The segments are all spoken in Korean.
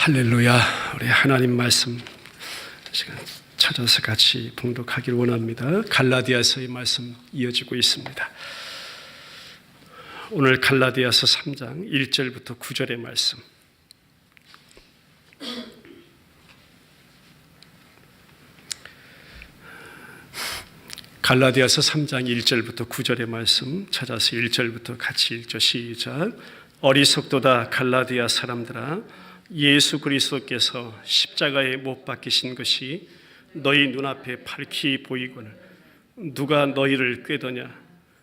할렐루야. 우리 하나님 말씀 시간 찾아서 같이 봉독하기를 원합니다. 갈라디아서의 말씀 이어지고 있습니다. 오늘 갈라디아서 3장 1절부터 9절의 말씀. 갈라디아서 3장 1절부터 9절의 말씀 찾아서 1절부터 같이 읽죠. 시작. 어리석도다 갈라디아 사람들아, 예수 그리스도께서 십자가에 못 박히신 것이 너희 눈앞에 밝히 보이거늘 누가 너희를 꾀더냐?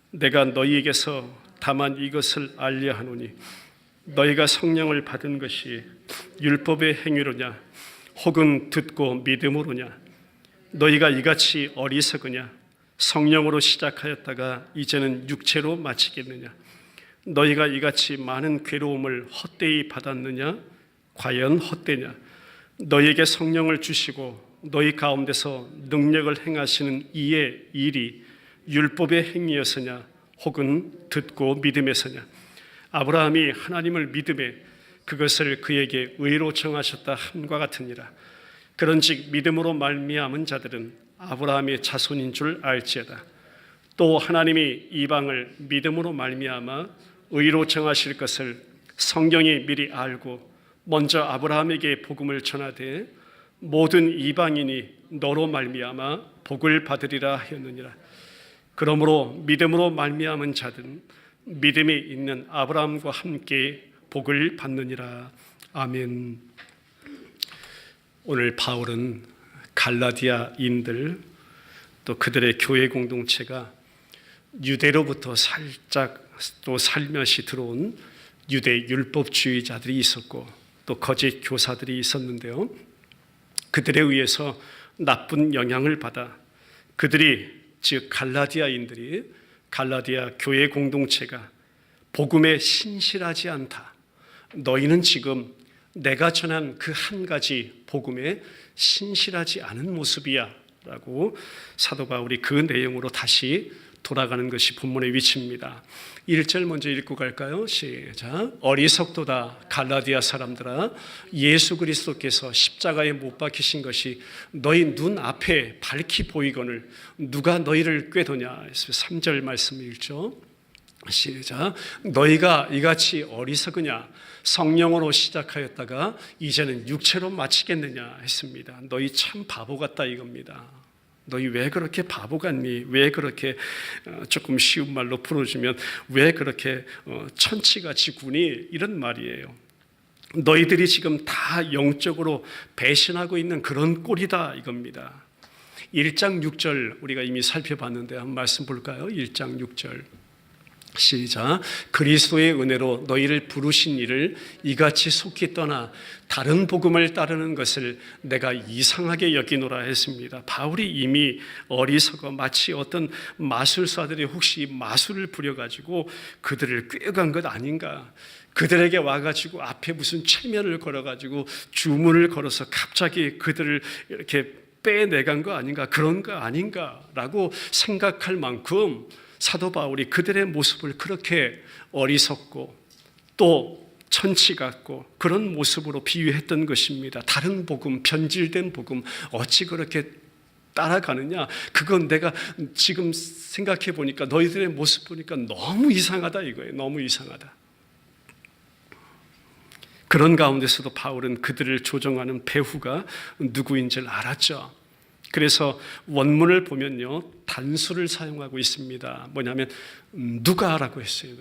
내가 너희에게서 다만 이것을 알려 하노니 너희가 성령을 받은 것이 율법의 행위로냐 혹은 듣고 믿음으로냐? 너희가 이같이 어리석으냐? 성령으로 시작하였다가 이제는 육체로 마치겠느냐? 너희가 이같이 많은 괴로움을 헛되이 받았느냐? 과연 헛되냐? 너희에게 성령을 주시고 너희 가운데서 능력을 행하시는 이의 일이 율법의 행위여서냐 혹은 듣고 믿음에서냐? 아브라함이 하나님을 믿음에 그것을 그에게 의로 정하셨다 함과 같으니라. 그런즉 믿음으로 말미암은 자들은 아브라함의 자손인 줄 알지어다. 또 하나님이 이방을 믿음으로 말미암아 의로 정하실 것을 성경이 미리 알고 먼저 아브라함에게 복음을 전하되 모든 이방인이 너로 말미암아 복을 받으리라 하였느니라. 그러므로 믿음으로 말미암은 자들은 믿음이 있는 아브라함과 함께 복을 받느니라. 아멘. 오늘 바울은 갈라디아인들 또 그들의 교회 공동체가 유대로부터 살짝 또 살며시 들어온 유대 율법주의자들이 있었고 또 거짓 교사들이 있었는데요, 그들에 의해서 나쁜 영향을 받아 그들이 즉 갈라디아인들이 갈라디아 교회 공동체가 복음에 신실하지 않다. 너희는 지금 내가 전한 그 한 가지 복음에 신실하지 않은 모습이야 라고 사도 바울이 그 내용으로 다시 돌아가는 것이 본문의 위치입니다. 1절 먼저 읽고 갈까요? 시작. 어리석도다 갈라디아 사람들아, 예수 그리스도께서 십자가에 못 박히신 것이 너희 눈앞에 밝히 보이거늘 누가 너희를 꾀더냐. 3절 말씀 읽죠. 시작. 너희가 이같이 어리석으냐? 성령으로 시작하였다가 이제는 육체로 마치겠느냐 했습니다. 너희 참 바보 같다 이겁니다. 너희 왜 그렇게 바보 같니? 왜 그렇게 조금 쉬운 말로 풀어주면 왜 그렇게 천치같이 구니? 이런 말이에요. 너희들이 지금 다 영적으로 배신하고 있는 그런 꼴이다 이겁니다. 1장 6절 우리가 이미 살펴봤는데 한번 말씀 볼까요? 1장 6절 시작. 그리스도의 은혜로 너희를 부르신 이를 이같이 속히 떠나 다른 복음을 따르는 것을 내가 이상하게 여기노라 했습니다. 바울이 이미 어리석어 마치 어떤 마술사들이 혹시 마술을 부려가지고 그들을 꾀어간 것 아닌가, 그들에게 와가지고 앞에 무슨 최면을 걸어가지고 주문을 걸어서 갑자기 그들을 이렇게 빼내간 거 아닌가, 그런 거 아닌가라고 생각할 만큼 사도 바울이 그들의 모습을 그렇게 어리석고 또 천치 같고 그런 모습으로 비유했던 것입니다. 다른 복음, 변질된 복음 어찌 그렇게 따라가느냐? 그건 내가 지금 생각해 보니까 너희들의 모습 보니까 너무 이상하다 이거예요. 너무 이상하다. 그런 가운데서도 바울은 그들을 조정하는 배후가 누구인지를 알았죠. 그래서 원문을 보면요, 단수를 사용하고 있습니다. 뭐냐면 누가라고 했어요.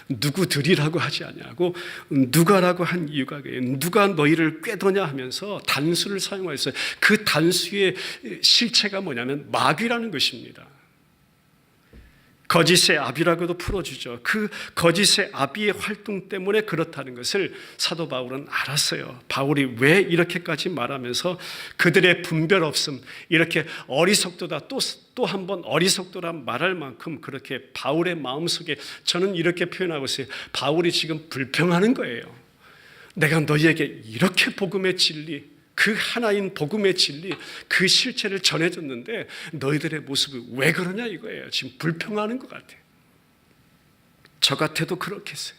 누구들이라고 하지 않냐고 누가라고 한 이유가 누가 너희를 꾀더냐 하면서 단수를 사용하였어요. 그 단수의 실체가 뭐냐면 마귀라는 것입니다. 거짓의 아비라고도 풀어주죠. 그 거짓의 아비의 활동 때문에 그렇다는 것을 사도 바울은 알았어요. 바울이 왜 이렇게까지 말하면서 그들의 분별 없음, 이렇게 어리석도다 또 한 번 어리석도라 말할 만큼 그렇게 바울의 마음속에 저는 이렇게 표현하고 있어요. 바울이 지금 불평하는 거예요. 내가 너희에게 이렇게 복음의 진리, 그 하나인 복음의 진리, 그 실체를 전해줬는데 너희들의 모습이 왜 그러냐 이거예요. 지금 불평하는 것 같아요. 저 같아도 그렇겠어요.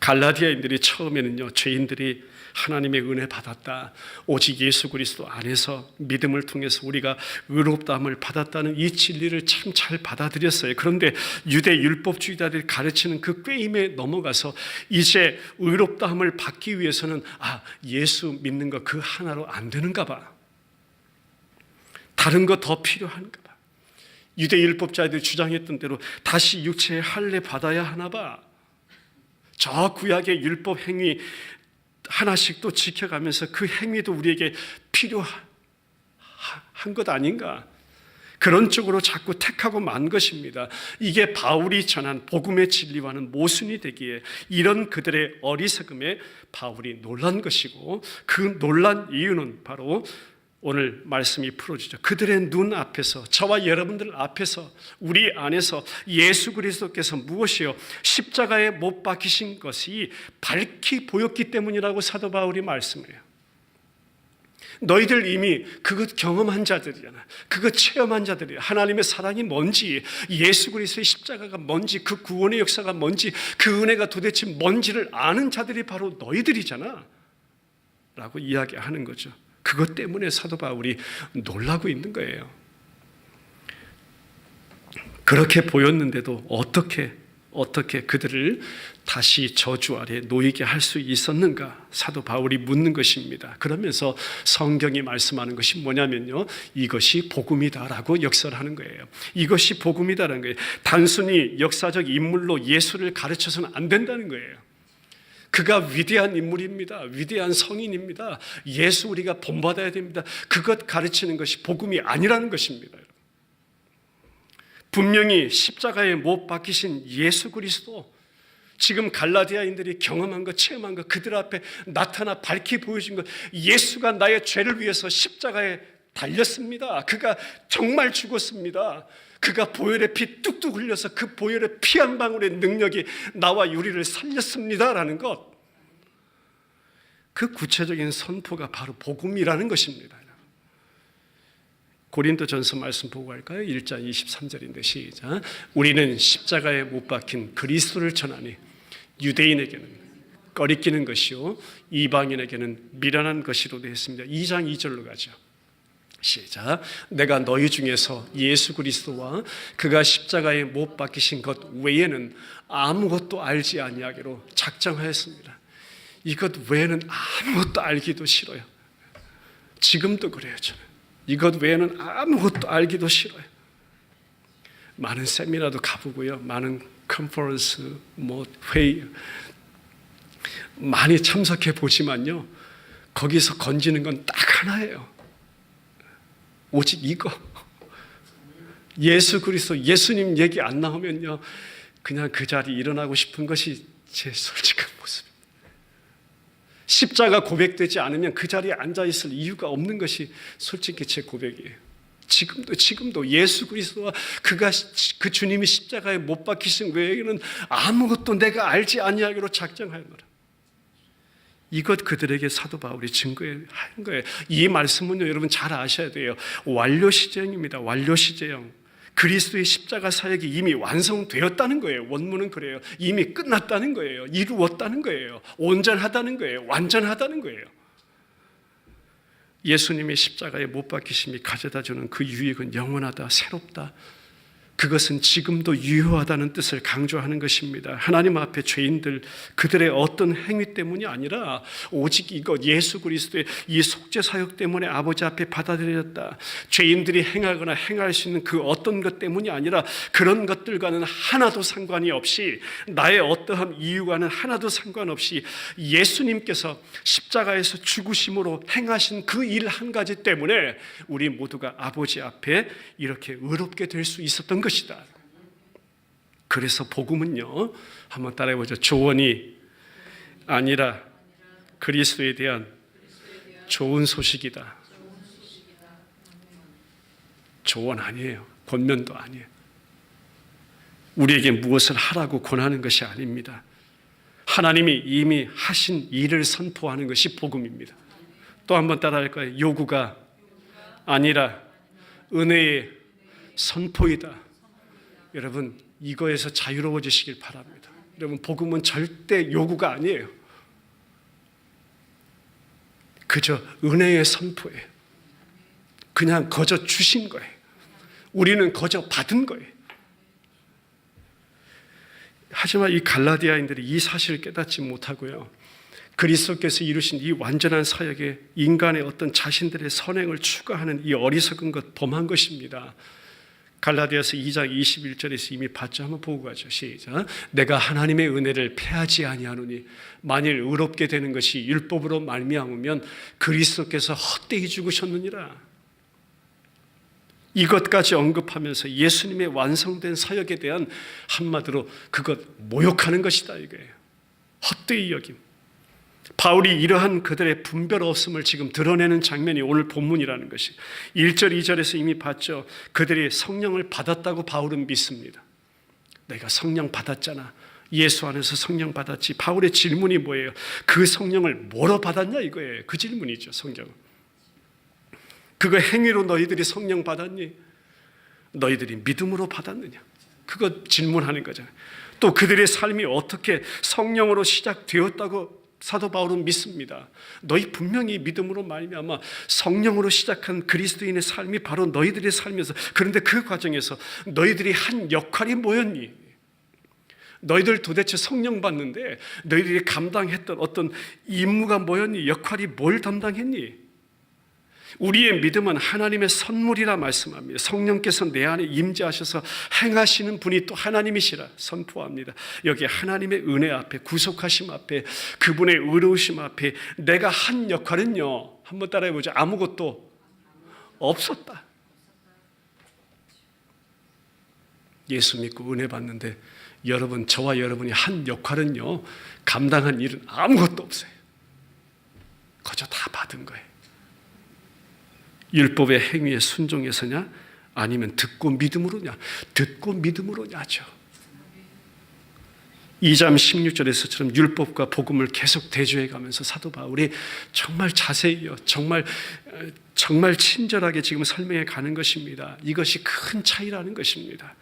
갈라디아인들이 처음에는요, 죄인들이 하나님의 은혜 받았다, 오직 예수 그리스도 안에서 믿음을 통해서 우리가 의롭다함을 받았다는 이 진리를 참 잘 받아들였어요. 그런데 유대 율법주의자들이 가르치는 그 꾀임에 넘어가서 이제 의롭다함을 받기 위해서는 예수 믿는 거 그 하나로 안 되는가 봐, 다른 거 더 필요한가 봐. 유대 율법자들이 주장했던 대로 다시 육체의 할례 받아야 하나 봐. 저 구약의 율법 행위 하나씩 또 지켜가면서 그 행위도 우리에게 필요한 것 아닌가, 그런 쪽으로 자꾸 택하고 만 것입니다. 이게 바울이 전한 복음의 진리와는 모순이 되기에 이런 그들의 어리석음에 바울이 놀란 것이고, 그 놀란 이유는 바로 오늘 말씀이 풀어주죠. 그들의 눈 앞에서, 저와 여러분들 앞에서, 우리 안에서 예수 그리스도께서 무엇이요? 십자가에 못 박히신 것이 밝히 보였기 때문이라고 사도 바울이 말씀해요. 너희들 이미 그것 경험한 자들이잖아. 그것 체험한 자들이야. 하나님의 사랑이 뭔지, 예수 그리스도의 십자가가 뭔지, 그 구원의 역사가 뭔지, 그 은혜가 도대체 뭔지를 아는 자들이 바로 너희들이잖아 라고 이야기하는 거죠. 그것 때문에 사도 바울이 놀라고 있는 거예요. 그렇게 보였는데도 어떻게 그들을 다시 저주 아래 놓이게 할 수 있었는가? 사도 바울이 묻는 것입니다. 그러면서 성경이 말씀하는 것이 뭐냐면요, 이것이 복음이다라고 역설하는 거예요. 이것이 복음이다라는 거예요. 단순히 역사적 인물로 예수를 가르쳐서는 안 된다는 거예요. 그가 위대한 인물입니다. 위대한 성인입니다. 예수 우리가 본받아야 됩니다. 그것 가르치는 것이 복음이 아니라는 것입니다. 분명히 십자가에 못 박히신 예수 그리스도, 지금 갈라디아인들이 경험한 것, 체험한 것, 그들 앞에 나타나 밝히 보여준 것, 예수가 나의 죄를 위해서 십자가에 달렸습니다. 그가 정말 죽었습니다. 그가 보혈의 피 뚝뚝 흘려서 그 보혈의 피 한 방울의 능력이 나와 유리를 살렸습니다라는 것, 그 구체적인 선포가 바로 복음이라는 것입니다. 고린도전서 말씀 보고 갈까요? 1장 23절인데 시작. 우리는 십자가에 못 박힌 그리스도를 전하니 유대인에게는 꺼리끼는 것이요 이방인에게는 미련한 것이로도 했습니다. 2장 2절로 가죠. 시작. 내가 너희 중에서 예수 그리스도와 그가 십자가에 못 박히신 것 외에는 아무것도 알지 아니하기로 작정하였습니다. 이것 외에는 아무것도 알기도 싫어요. 지금도 그래요. 저는 이것 외에는 아무것도 알기도 싫어요. 많은 세미나도 가보고요, 많은 컨퍼런스, 회의 많이 참석해 보지만요, 거기서 건지는 건 딱 하나예요. 오직 이거. 예수 그리스도, 예수님 얘기 안 나오면요, 그냥 그 자리에 일어나고 싶은 것이 제 솔직한 모습입니다. 십자가 고백되지 않으면 그 자리에 앉아있을 이유가 없는 것이 솔직히 제 고백이에요. 지금도 예수 그리스도와 그 주님이 십자가에 못 박히신 외에는 아무것도 내가 알지 아니하기로 작정하노라. 이것 그들에게 사도 바울이 증거한 거예요. 이 말씀은요, 여러분 잘 아셔야 돼요. 완료시제형입니다. 완료시제형. 그리스도의 십자가 사역이 이미 완성되었다는 거예요. 원문은 그래요. 이미 끝났다는 거예요. 이루었다는 거예요. 온전하다는 거예요. 완전하다는 거예요. 예수님의 십자가에 못 박히심이 가져다주는 그 유익은 영원하다, 새롭다. 그것은 지금도 유효하다는 뜻을 강조하는 것입니다. 하나님 앞에 죄인들, 그들의 어떤 행위 때문이 아니라 오직 이것 예수 그리스도의 이 속죄 사역 때문에 아버지 앞에 받아들여졌다. 죄인들이 행하거나 행할 수 있는 그 어떤 것 때문이 아니라 그런 것들과는 하나도 상관이 없이, 나의 어떠한 이유와는 하나도 상관없이 예수님께서 십자가에서 죽으심으로 행하신 그 일 한 가지 때문에 우리 모두가 아버지 앞에 이렇게 의롭게 될 수 있었던 것이다. 그래서 복음은요, 한번 따라해보죠. 조언이 아니라 그리스도에 대한 좋은 소식이다. 조언 아니에요. 권면도 아니에요. 우리에게 무엇을 하라고 권하는 것이 아닙니다. 하나님이 이미 하신 일을 선포하는 것이 복음입니다. 또 한번 따라할까요? 요구가 아니라 은혜의 선포이다. 여러분, 이거에서 자유로워지시길 바랍니다. 여러분, 복음은 절대 요구가 아니에요. 그저 은혜의 선포예요. 그냥 거저 주신 거예요. 우리는 거저 받은 거예요. 하지만 이 갈라디아인들이 이 사실을 깨닫지 못하고요, 그리스도께서 이루신 이 완전한 사역에 인간의 어떤 자신들의 선행을 추구하는 이 어리석은 것, 범한 것입니다. 갈라디아서 2장 21절에서 이미 봤죠. 한번 보고 가죠. 시작. 내가 하나님의 은혜를 패하지 아니하노니 만일 의롭게 되는 것이 율법으로 말미암으면 그리스도께서 헛되이 죽으셨느니라. 이것까지 언급하면서 예수님의 완성된 사역에 대한 한마디로 그것 모욕하는 것이다 이거예요. 헛되이 여김. 바울이 이러한 그들의 분별 없음을 지금 드러내는 장면이 오늘 본문이라는 것이 1절 2절에서 이미 봤죠. 그들이 성령을 받았다고 바울은 믿습니다. 내가 성령 받았잖아. 예수 안에서 성령 받았지. 바울의 질문이 뭐예요? 그 성령을 뭐로 받았냐 이거예요. 그 질문이죠. 성경은. 그거 행위로 너희들이 성령 받았니? 너희들이 믿음으로 받았느냐? 그거 질문하는 거잖아요. 또 그들의 삶이 어떻게 성령으로 시작되었다고 사도 바울은 믿습니다. 너희 분명히 믿음으로 말미암아 성령으로 시작한 그리스도인의 삶이 바로 너희들의 삶이어서, 그런데 그 과정에서 너희들이 한 역할이 뭐였니? 너희들 도대체 성령 받는데 너희들이 감당했던 어떤 임무가 뭐였니? 역할이 뭘 담당했니? 우리의 믿음은 하나님의 선물이라 말씀합니다. 성령께서 내 안에 임재하셔서 행하시는 분이 또 하나님이시라 선포합니다. 여기 하나님의 은혜 앞에, 구속하심 앞에, 그분의 의로우심 앞에 내가 한 역할은요, 한번 따라해보죠. 아무것도 없었다. 예수 믿고 은혜 받는데 여러분, 저와 여러분이 한 역할은요, 감당한 일은 아무것도 없어요. 그저 다 받은 거예요. 율법의 행위에 순종해서냐, 아니면 듣고 믿음으로냐? 듣고 믿음으로냐죠. 2장 16절에서처럼 율법과 복음을 계속 대조해 가면서 사도 바울이 정말 자세히요, 정말 친절하게 지금 설명해 가는 것입니다. 이것이 큰 차이라는 것입니다.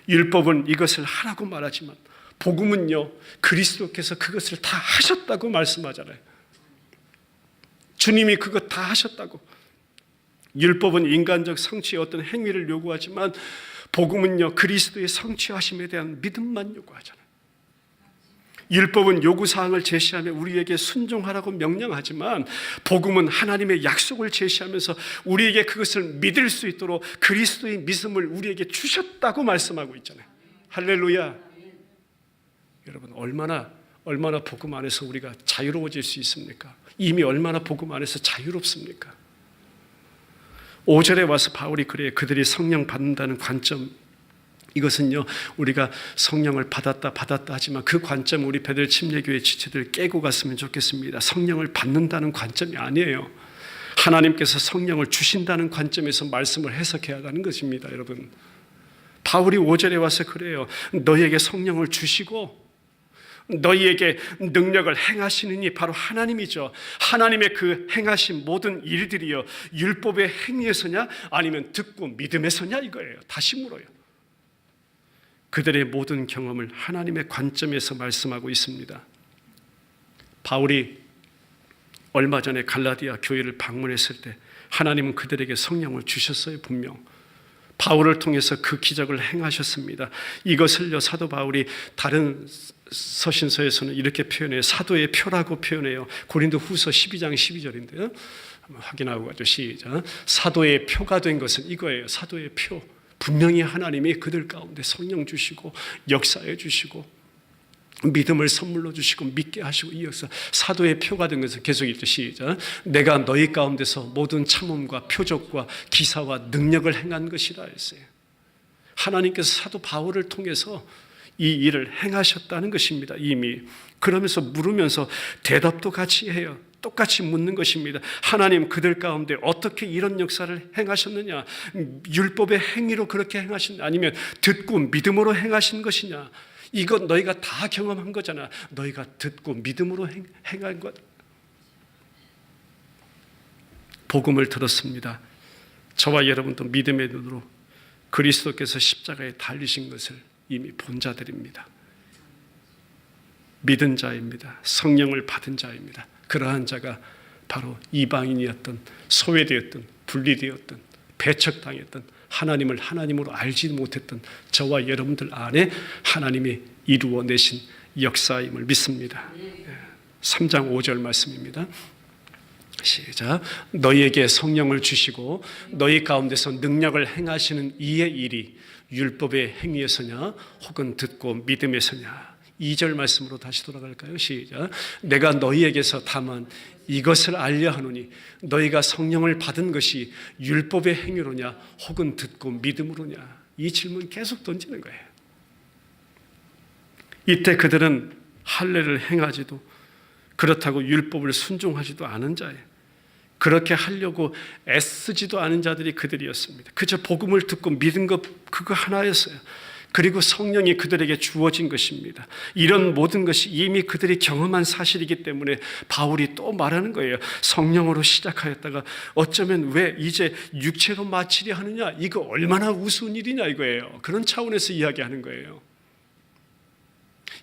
율법은 이것을 하라고 말하지만 복음은요, 그리스도께서 그것을 다 하셨다고 말씀하잖아요. 주님이 그것 다 하셨다고. 율법은 인간적 성취의 어떤 행위를 요구하지만 복음은요, 그리스도의 성취하심에 대한 믿음만 요구하잖아요. 율법은 요구사항을 제시하며 우리에게 순종하라고 명령하지만 복음은 하나님의 약속을 제시하면서 우리에게 그것을 믿을 수 있도록 그리스도의 믿음을 우리에게 주셨다고 말씀하고 있잖아요. 할렐루야. 여러분, 얼마나 복음 안에서 우리가 자유로워질 수 있습니까? 이미 얼마나 복음 안에서 자유롭습니까? 5절에 와서 바울이 그래요. 그들이 성령 받는다는 관점, 이것은요, 우리가 성령을 받았다 하지만 그 관점, 우리 베들 침례교회 지체들 깨고 갔으면 좋겠습니다. 성령을 받는다는 관점이 아니에요. 하나님께서 성령을 주신다는 관점에서 말씀을 해석해야 하는 것입니다. 여러분, 바울이 5절에 와서 그래요. 너희에게 성령을 주시고 너희에게 능력을 행하시는 이 바로 하나님이죠. 하나님의 그 행하신 모든 일들이요, 율법의 행위에서냐 아니면 듣고 믿음에서냐 이거예요. 다시 물어요. 그들의 모든 경험을 하나님의 관점에서 말씀하고 있습니다. 바울이 얼마 전에 갈라디아 교회를 방문했을 때 하나님은 그들에게 성령을 주셨어요. 분명 바울을 통해서 그 기적을 행하셨습니다. 이것을요, 사도 바울이 다른 서신서에서는 이렇게 표현해요. 사도의 표라고 표현해요. 고린도 후서 12장 12절인데요. 한번 확인하고 가죠. 시작. 사도의 표가 된 것은 이거예요. 사도의 표. 분명히 하나님이 그들 가운데 성령 주시고 역사해 주시고 믿음을 선물로 주시고 믿게 하시고, 이 역사 사도의 표가 된 것은 계속 읽죠. 시작. 내가 너희 가운데서 모든 참음과 표적과 기사와 능력을 행한 것이라 했어요. 하나님께서 사도 바울을 통해서 이 일을 행하셨다는 것입니다. 이미. 그러면서 물으면서 대답도 같이 해요. 똑같이 묻는 것입니다. 하나님, 그들 가운데 어떻게 이런 역사를 행하셨느냐? 율법의 행위로 그렇게 행하신, 아니면 듣고 믿음으로 행하신 것이냐? 이건 너희가 다 경험한 거잖아. 너희가 듣고 믿음으로 행한 것. 복음을 들었습니다. 저와 여러분도 믿음의 눈으로 그리스도께서 십자가에 달리신 것을 이미 본 자들입니다. 믿은 자입니다. 성령을 받은 자입니다. 그러한 자가 바로 이방인이었던, 소외되었던, 분리되었던, 배척당했던, 하나님을 하나님으로 알지 못했던 저와 여러분들 안에 하나님이 이루어내신 역사임을 믿습니다. 3장 5절 말씀입니다. 시작. 너희에게 성령을 주시고 너희 가운데서 능력을 행하시는 이의 일이 율법의 행위에서냐 혹은 듣고 믿음에서냐. 2절 말씀으로 다시 돌아갈까요? 시작. 내가 너희에게서 다만 이것을 알려 하노니 너희가 성령을 받은 것이 율법의 행위로냐 혹은 듣고 믿음으로냐. 이 질문 계속 던지는 거예요. 이때 그들은 할례를 행하지도 그렇다고 율법을 순종하지도 않은 자예요. 그렇게 하려고 애쓰지도 않은 자들이 그들이었습니다. 그저 복음을 듣고 믿은 것 그거 하나였어요. 그리고 성령이 그들에게 주어진 것입니다. 이런 모든 것이 이미 그들이 경험한 사실이기 때문에 바울이 또 말하는 거예요. 성령으로 시작하였다가 어쩌면 왜 이제 육체로 마치려 하느냐, 이거 얼마나 우스운 일이냐 이거예요. 그런 차원에서 이야기하는 거예요.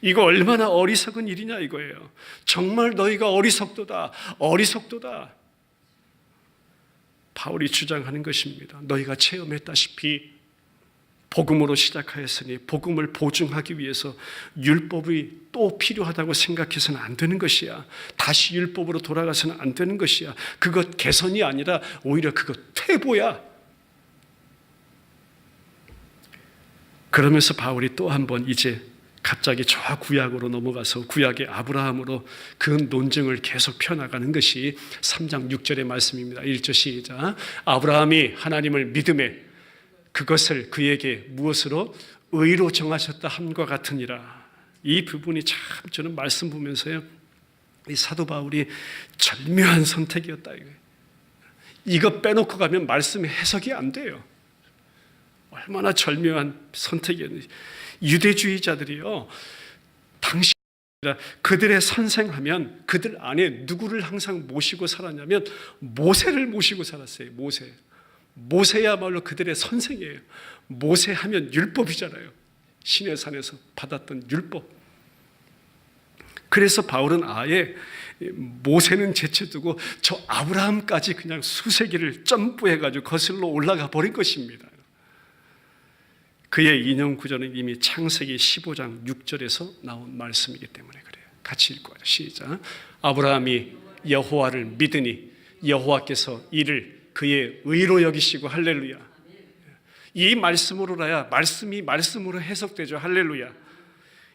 이거 얼마나 어리석은 일이냐 이거예요. 정말 너희가 어리석도다, 어리석도다. 바울이 주장하는 것입니다. 너희가 체험했다시피 복음으로 시작하였으니 복음을 보증하기 위해서 율법이 또 필요하다고 생각해서는 안 되는 것이야. 다시 율법으로 돌아가서는 안 되는 것이야. 그것 개선이 아니라 오히려 그것 퇴보야. 그러면서 바울이 또 한 번 이제 갑자기 저 구약으로 넘어가서 구약의 아브라함으로 그 논증을 계속 펴나가는 것이 3장 6절의 말씀입니다. 1절 시작. 아브라함이 하나님을 믿음에 그것을 그에게 무엇으로 의로 정하셨다 함과 같으니라. 이 부분이 참 저는 말씀 보면서요, 이 사도 바울이 절묘한 선택이었다 이거예요. 이거 빼놓고 가면 말씀의 해석이 안 돼요. 얼마나 절묘한 선택이었는지. 유대주의자들이요, 당시 그들의 선생하면 그들 안에 누구를 항상 모시고 살았냐면 모세를 모시고 살았어요. 모세야말로 그들의 선생이에요. 모세하면 율법이잖아요. 시내산에서 받았던 율법. 그래서 바울은 아예 모세는 제쳐두고 저 아브라함까지 그냥 수세기를 점프해가지고 거슬러 올라가 버린 것입니다. 그의 인용 구절은 이미 창세기 15장 6절에서 나온 말씀이기 때문에 그래요. 같이 읽고 하죠. 시작. 아브라함이 여호와를 믿으니 여호와께서 이를 그의 의로 여기시고 할렐루야. 이 말씀으로라야 말씀이 말씀으로 해석되죠. 할렐루야.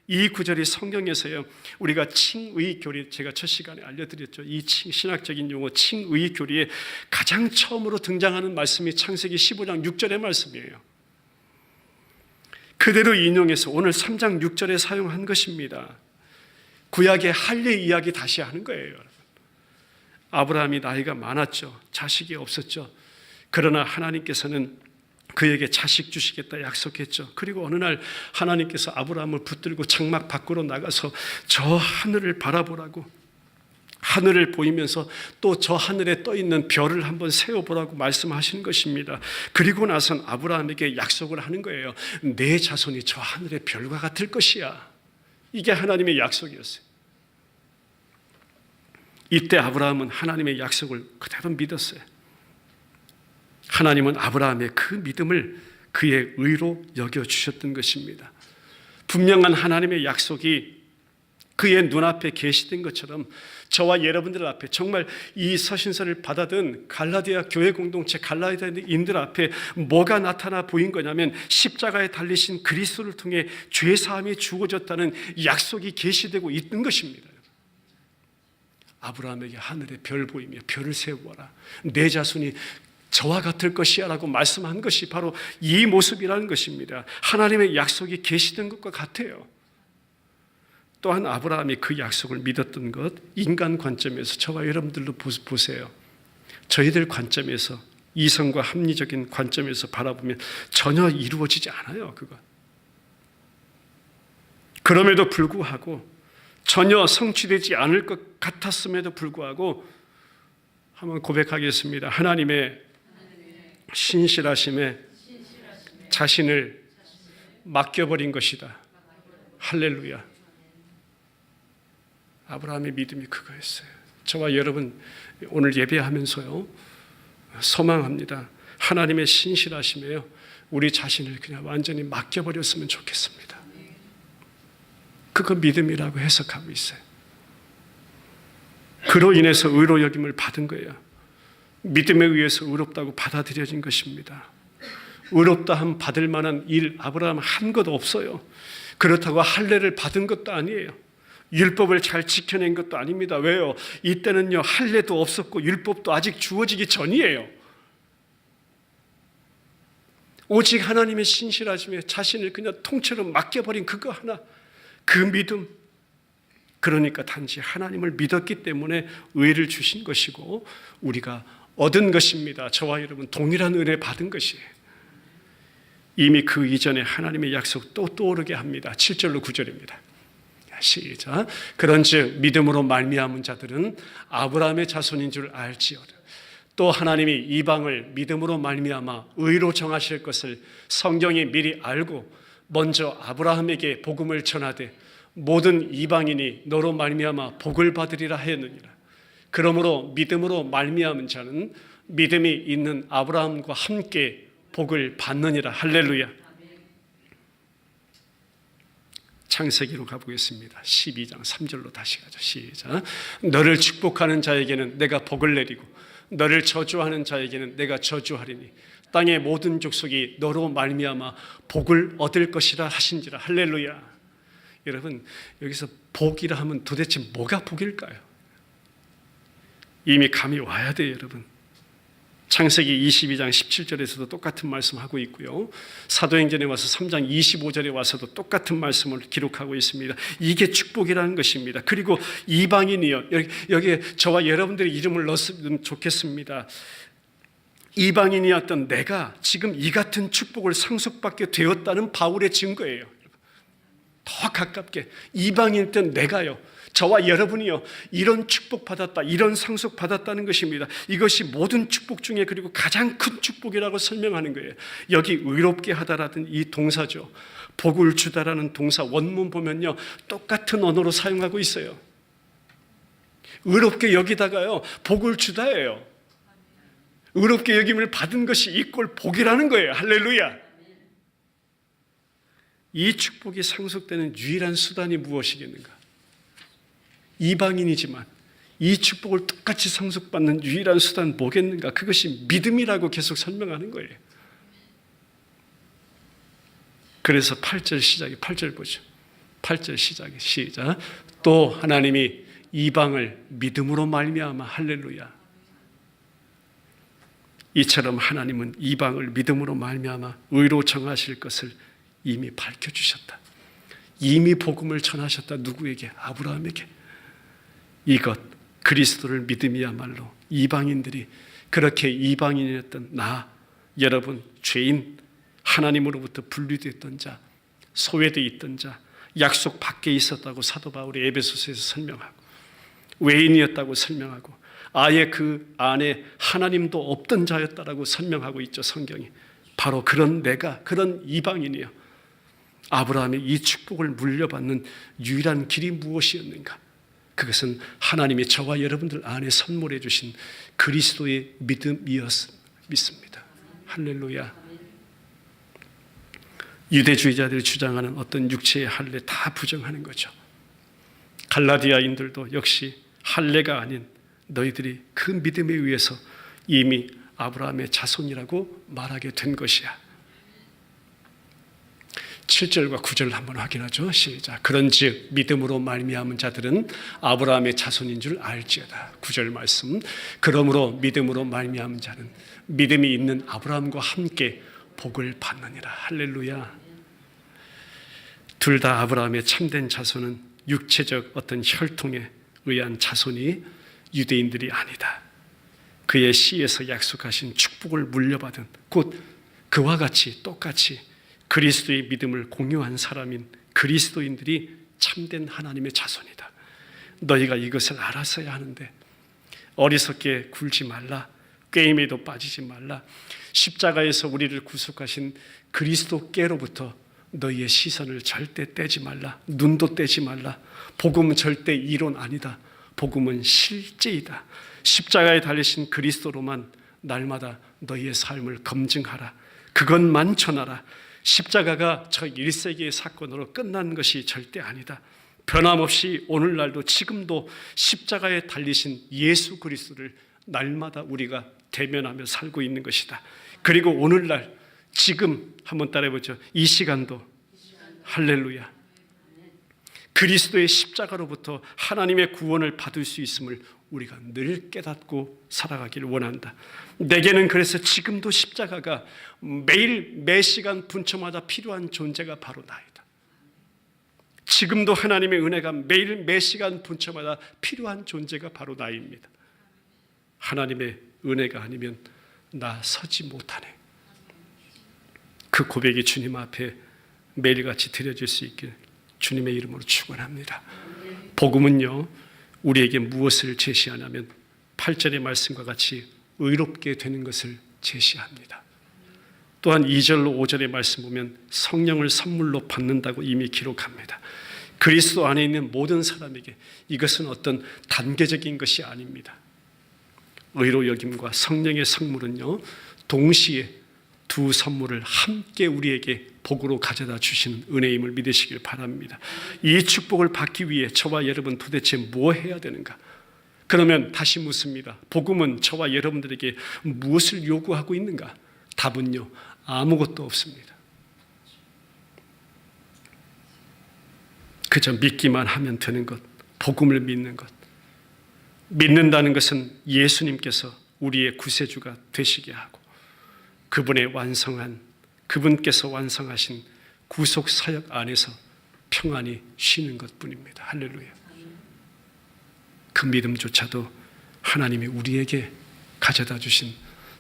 이 구절이 성경에서요, 우리가 칭의 교리, 제가 첫 시간에 알려드렸죠. 이 신학적인 용어 칭의 교리에 가장 처음으로 등장하는 말씀이 창세기 15장 6절의 말씀이에요. 그대로 인용해서 오늘 3장 6절에 사용한 것입니다. 구약의 할례 이야기 다시 하는 거예요. 아브라함이 나이가 많았죠. 자식이 없었죠. 그러나 하나님께서는 그에게 자식 주시겠다 약속했죠. 그리고 어느 날 하나님께서 아브라함을 붙들고 장막 밖으로 나가서 저 하늘을 바라보라고, 하늘을 보이면서 또 저 하늘에 떠 있는 별을 한번 세어보라고 말씀하시는 것입니다. 그리고 나선 아브라함에게 약속을 하는 거예요. 내 자손이 저 하늘의 별과 같을 것이야. 이게 하나님의 약속이었어요. 이때 아브라함은 하나님의 약속을 그대로 믿었어요. 하나님은 아브라함의 그 믿음을 그의 의로 여겨주셨던 것입니다. 분명한 하나님의 약속이 그의 눈앞에 계시된 것처럼 저와 여러분들 앞에, 정말 이 서신서를 받아든 갈라디아 교회 공동체 갈라디아인들 앞에 뭐가 나타나 보인 거냐면 십자가에 달리신 그리스도를 통해 죄사함이 주어졌다는 약속이 계시되고 있는 것입니다. 아브라함에게 하늘에 별 보이며 별을 세워보라. 내 자손이 저와 같을 것이야 라고 말씀한 것이 바로 이 모습이라는 것입니다. 하나님의 약속이 계시된 것과 같아요. 또한 아브라함이 그 약속을 믿었던 것, 인간 관점에서 저와 여러분들도 보세요. 저희들 관점에서, 이성과 합리적인 관점에서 바라보면 전혀 이루어지지 않아요. 그거. 그럼에도 불구하고 전혀 성취되지 않을 것 같았음에도 불구하고 한번 고백하겠습니다. 하나님의 신실하심에 자신을 맡겨버린 것이다. 할렐루야. 아브라함의 믿음이 그거였어요. 저와 여러분 오늘 예배하면서요, 소망합니다. 하나님의 신실하심에요, 우리 자신을 그냥 완전히 맡겨버렸으면 좋겠습니다. 그거 믿음이라고 해석하고 있어요. 그로 인해서 의로 여김을 받은 거예요. 믿음에 의해서 의롭다고 받아들여진 것입니다. 의롭다 함 받을 만한 일 아브라함 한 것 없어요. 그렇다고 할례를 받은 것도 아니에요. 율법을 잘 지켜낸 것도 아닙니다. 왜요? 이때는요, 할례도 없었고 율법도 아직 주어지기 전이에요. 오직 하나님의 신실하심에 자신을 그냥 통째로 맡겨버린 그거 하나, 그 믿음. 그러니까 단지 하나님을 믿었기 때문에 의를 주신 것이고 우리가 얻은 것입니다. 저와 여러분 동일한 은혜 받은 것이에요. 이미 그 이전에 하나님의 약속 또 떠오르게 합니다. 7절로 9절입니다. 시작. 그런즉 믿음으로 말미암은 자들은 아브라함의 자손인 줄 알지어다. 또 하나님이 이방을 믿음으로 말미암아 의로 정하실 것을 성경이 미리 알고 먼저 아브라함에게 복음을 전하되 모든 이방인이 너로 말미암아 복을 받으리라 하였느니라. 그러므로 믿음으로 말미암은 자는 믿음이 있는 아브라함과 함께 복을 받느니라. 할렐루야. 창세기로 가보겠습니다. 12장 3절로 다시 가죠. 시작. 너를 축복하는 자에게는 내가 복을 내리고 너를 저주하는 자에게는 내가 저주하리니 땅의 모든 족속이 너로 말미암아 복을 얻을 것이라 하신지라. 할렐루야. 여러분 여기서 복이라 하면 도대체 뭐가 복일까요? 이미 감이 와야 돼요. 여러분 창세기 22장 17절에서도 똑같은 말씀하고 있고요, 사도행전에 와서 3장 25절에 와서도 똑같은 말씀을 기록하고 있습니다. 이게 축복이라는 것입니다. 그리고 이방인이요, 여기에 저와 여러분들의 이름을 넣었으면 좋겠습니다. 이방인이었던 내가 지금 이 같은 축복을 상속받게 되었다는 바울의 증거예요. 더 가깝게 이방인이었던 내가요, 저와 여러분이요, 이런 축복받았다, 이런 상속받았다는 것입니다. 이것이 모든 축복 중에 그리고 가장 큰 축복이라고 설명하는 거예요. 여기 의롭게 하다라는 이 동사죠, 복을 주다라는 동사 원문 보면요 똑같은 언어로 사용하고 있어요. 의롭게 여기다가요 복을 주다예요. 의롭게 여김을 받은 것이 이꼴 복이라는 거예요. 할렐루야. 이 축복이 상속되는 유일한 수단이 무엇이겠는가? 이방인이지만 이 축복을 똑같이 상속받는 유일한 수단 뭐겠는가? 그것이 믿음이라고 계속 설명하는 거예요. 그래서 8절 시작이 8절 보죠. 8절 시작이 시작. 또 하나님이 이방을 믿음으로 말미암아. 할렐루야. 이처럼 하나님은 이방을 믿음으로 말미암아 의로 정하실 것을 이미 밝혀주셨다. 이미 복음을 전하셨다. 누구에게? 아브라함에게. 이것 그리스도를 믿음이야말로 이방인들이, 그렇게 이방인이었던 나, 여러분, 죄인, 하나님으로부터 분리되었던 자, 소외되어 있던 자, 약속 밖에 있었다고 사도 바울이 에베소서에서 설명하고, 외인이었다고 설명하고, 아예 그 안에 하나님도 없던 자였다라고 설명하고 있죠. 성경이. 바로 그런 내가, 그런 이방인이요, 아브라함의 이 축복을 물려받는 유일한 길이 무엇이었는가? 그것은 하나님이 저와 여러분들 안에 선물해 주신 그리스도의 믿음이었습니다. 믿습니다. 할렐루야. 유대주의자들이 주장하는 어떤 육체의 할례 다 부정하는 거죠. 갈라디아인들도 역시 할례가 아닌 너희들이 그 믿음에 의해서 이미 아브라함의 자손이라고 말하게 된 것이야. 7절과 9절 한번 확인하죠. 시작. 그런즉 믿음으로 말미암은 자들은 아브라함의 자손인 줄 알지어다. 9절 말씀. 그러므로 믿음으로 말미암은 자는 믿음이 있는 아브라함과 함께 복을 받느니라. 할렐루야. 둘 다 아브라함의 참된 자손은 육체적 어떤 혈통에 의한 자손이 유대인들이 아니다. 그의 씨에서 약속하신 축복을 물려받은, 곧 그와 같이 똑같이 그리스도의 믿음을 공유한 사람인 그리스도인들이 참된 하나님의 자손이다. 너희가 이것을 알았어야 하는데 어리석게 굴지 말라. 게임에도 빠지지 말라. 십자가에서 우리를 구속하신 그리스도께로부터 너희의 시선을 절대 떼지 말라. 눈도 떼지 말라. 복음은 절대 이론 아니다. 복음은 실제이다. 십자가에 달리신 그리스도로만 날마다 너희의 삶을 검증하라. 그것만 전하라. 십자가가 저 1세기의 사건으로 끝난 것이 절대 아니다. 변함없이 오늘날도 지금도 십자가에 달리신 예수 그리스도를 날마다 우리가 대면하며 살고 있는 것이다. 그리고 오늘날 지금 한번 따라해보죠. 이 시간도 할렐루야. 그리스도의 십자가로부터 하나님의 구원을 받을 수 있음을 우리가 늘 깨닫고 살아가기를 원한다. 내게는 그래서 지금도 십자가가 매일 매 시간 분초마다 필요한 존재가 바로 나이다. 지금도 하나님의 은혜가 매일 매 시간 분초마다 필요한 존재가 바로 나입니다. 하나님의 은혜가 아니면 나 서지 못하네. 그 고백이 주님 앞에 매일같이 드려질 수 있길 주님의 이름으로 축원합니다. 복음은요, 우리에게 무엇을 제시하냐면 8절의 말씀과 같이 의롭게 되는 것을 제시합니다. 또한 2절로 5절의 말씀 보면 성령을 선물로 받는다고 이미 기록합니다. 그리스도 안에 있는 모든 사람에게 이것은 어떤 단계적인 것이 아닙니다. 의로 여김과 성령의 선물은요, 동시에 두 선물을 함께 우리에게 복으로 가져다 주시는 은혜임을 믿으시길 바랍니다. 이 축복을 받기 위해 저와 여러분 도대체 뭐 해야 되는가? 그러면 다시 묻습니다. 복음은 저와 여러분들에게 무엇을 요구하고 있는가? 답은요, 아무것도 없습니다. 그저 믿기만 하면 되는 것, 복음을 믿는 것. 믿는다는 것은 예수님께서 우리의 구세주가 되시게 하고 그분께서 완성하신 구속 사역 안에서 평안히 쉬는 것뿐입니다. 할렐루야. 그 믿음조차도 하나님이 우리에게 가져다 주신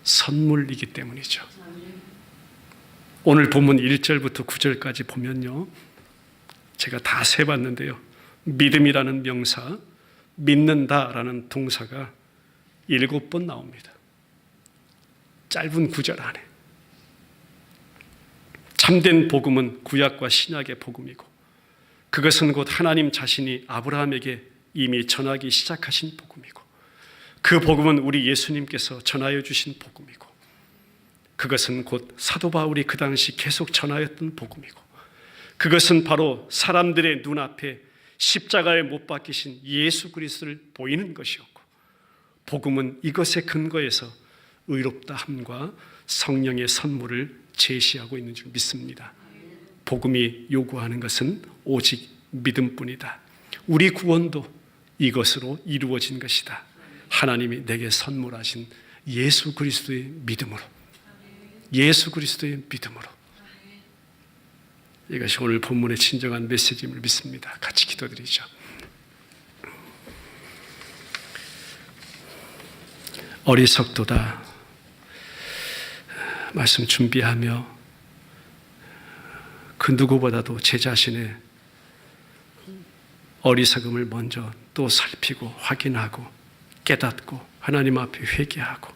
선물이기 때문이죠. 오늘 본문 1절부터 9절까지 보면요, 제가 다 세봤는데요, 믿음이라는 명사, 믿는다라는 동사가 7번 나옵니다. 짧은 구절 안에. 참된 복음은 구약과 신약의 복음이고 그것은 곧 하나님 자신이 아브라함에게 이미 전하기 시작하신 복음이고 그 복음은 우리 예수님께서 전하여 주신 복음이고 그것은 곧 사도 바울이 그 당시 계속 전하였던 복음이고 그것은 바로 사람들의 눈앞에 십자가에 못 박히신 예수 그리스도를 보이는 것이었고 복음은 이것에 근거해서 의롭다 함과 성령의 선물을 제시하고 있는 줄 믿습니다. 복음이 요구하는 것은 오직 믿음뿐이다. 우리 구원도 이것으로 이루어진 것이다. 하나님이 내게 선물하신 예수 그리스도의 믿음으로, 예수 그리스도의 믿음으로. 이것이 오늘 본문의 진정한 메시지임을 믿습니다. 같이 기도드리죠. 어리석도다. 말씀 준비하며 그 누구보다도 제 자신의 어리석음을 먼저 또 살피고 확인하고 깨닫고 하나님 앞에 회개하고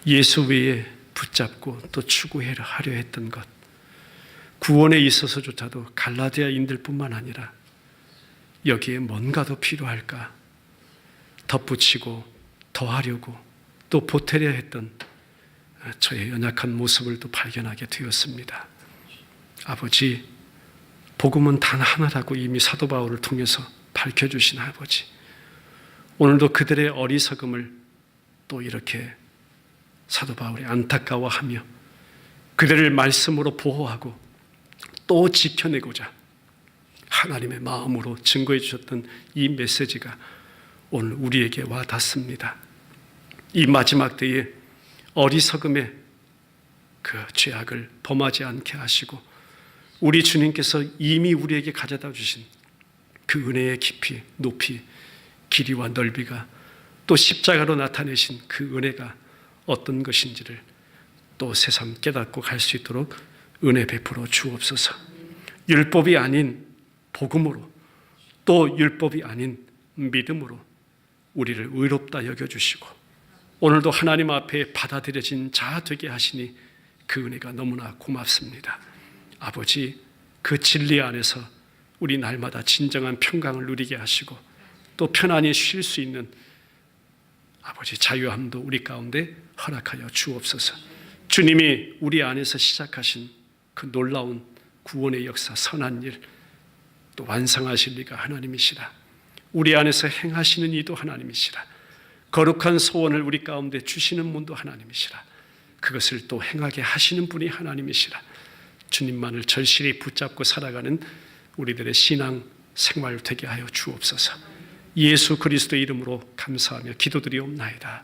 예수 외에 붙잡고 또 추구하려 했던 것, 구원에 있어서조차도 갈라디아인들뿐만 아니라 여기에 뭔가 더 필요할까 덧붙이고 더하려고 또 보태려 했던 저의 연약한 모습을 또 발견하게 되었습니다. 아버지, 복음은 단 하나라고 이미 사도 바울을 통해서 밝혀주신 아버지, 오늘도 그들의 어리석음을 또 이렇게 사도 바울이 안타까워하며 그들을 말씀으로 보호하고 또 지켜내고자 하나님의 마음으로 증거해 주셨던 이 메시지가 오늘 우리에게 와 닿습니다. 이 마지막 때에 어리석음의 그 죄악을 범하지 않게 하시고 우리 주님께서 이미 우리에게 가져다 주신 그 은혜의 깊이, 높이, 길이와 넓이가 또 십자가로 나타내신 그 은혜가 어떤 것인지를 또 새삼 깨닫고 갈 수 있도록 은혜 베풀어 주옵소서. 율법이 아닌 복음으로 또 율법이 아닌 믿음으로 우리를 의롭다 여겨주시고 오늘도 하나님 앞에 받아들여진 자 되게 하시니 그 은혜가 너무나 고맙습니다. 아버지, 그 진리 안에서 우리 날마다 진정한 평강을 누리게 하시고 또 편안히 쉴 수 있는 아버지 자유함도 우리 가운데 허락하여 주옵소서. 주님이 우리 안에서 시작하신 그 놀라운 구원의 역사, 선한 일 또 완성하실 리가 하나님이시라. 우리 안에서 행하시는 이도 하나님이시라. 거룩한 소원을 우리 가운데 주시는 분도 하나님이시라. 그것을 또 행하게 하시는 분이 하나님이시라. 주님만을 절실히 붙잡고 살아가는 우리들의 신앙 생활 되게 하여 주옵소서. 예수 그리스도의 이름으로 감사하며 기도드리옵나이다.